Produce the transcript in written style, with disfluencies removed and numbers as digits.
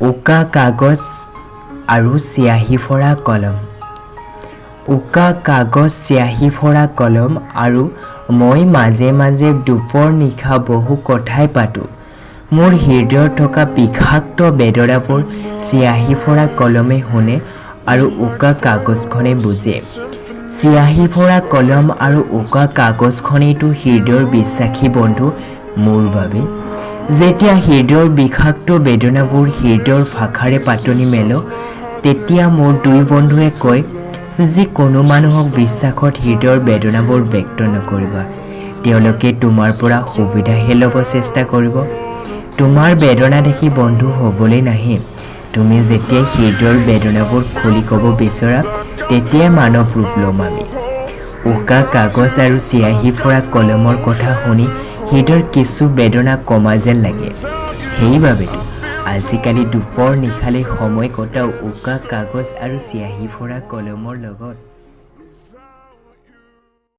উকা কাগজ আৰু চিয়াহী ফৰা কলম। উকা কাগজ চিয়াহী ফৰা কলম আৰু মই মাজে মাজে দুপৰ নিশা বহু কথাই পাতোঁ। মোৰ হৃদয়ত থকা বিষাক্ত বেদনাবোৰ চিয়াহী ফৰা কলমে শুনে আৰু উকা কাগজখনে বুজে। চিয়াহী ফৰা কলম আৰু উকা কাগজখনেইতো হৃদয়ৰ বিশ্বাসী বন্ধু মোৰ বাবে। যেতিয়া হৃদয়ৰ বিষাক্ত বেদনাবোৰ হৃদয়ৰ ভাষাৰে পাতনি মেলো, তেতিয়া মোৰ দুই বন্ধুৱে কয়, যিকোনো মানুহক বিশ্বাসত হৃদয়ৰ বেদনাবোৰ ব্যক্ত নকৰিবা। তেওঁলোকে তোমাৰ পৰা সুবিধাহে ল'ব চেষ্টা কৰিব। তোমাৰ বেদনা দেখি বন্ধু হ'বলৈ নাহে। তুমি যেতিয়াই হৃদয়ৰ বেদনাবোৰ খুলি ক'ব বিচৰা, তেতিয়াই মানৱ ৰূপ ল'ম আমি। উকা কাগজ আৰু চিয়াহী ফৰা কলমৰ কথা শুনি হৃদয়ৰ কিছু বেদনা কমা যেন লাগে। সেইবাবেতো আজিকালি দুপৰ নিশালৈ সময় কটাও উকা কাগজ আৰু চিয়াহী ফৰা কলমৰ লগত।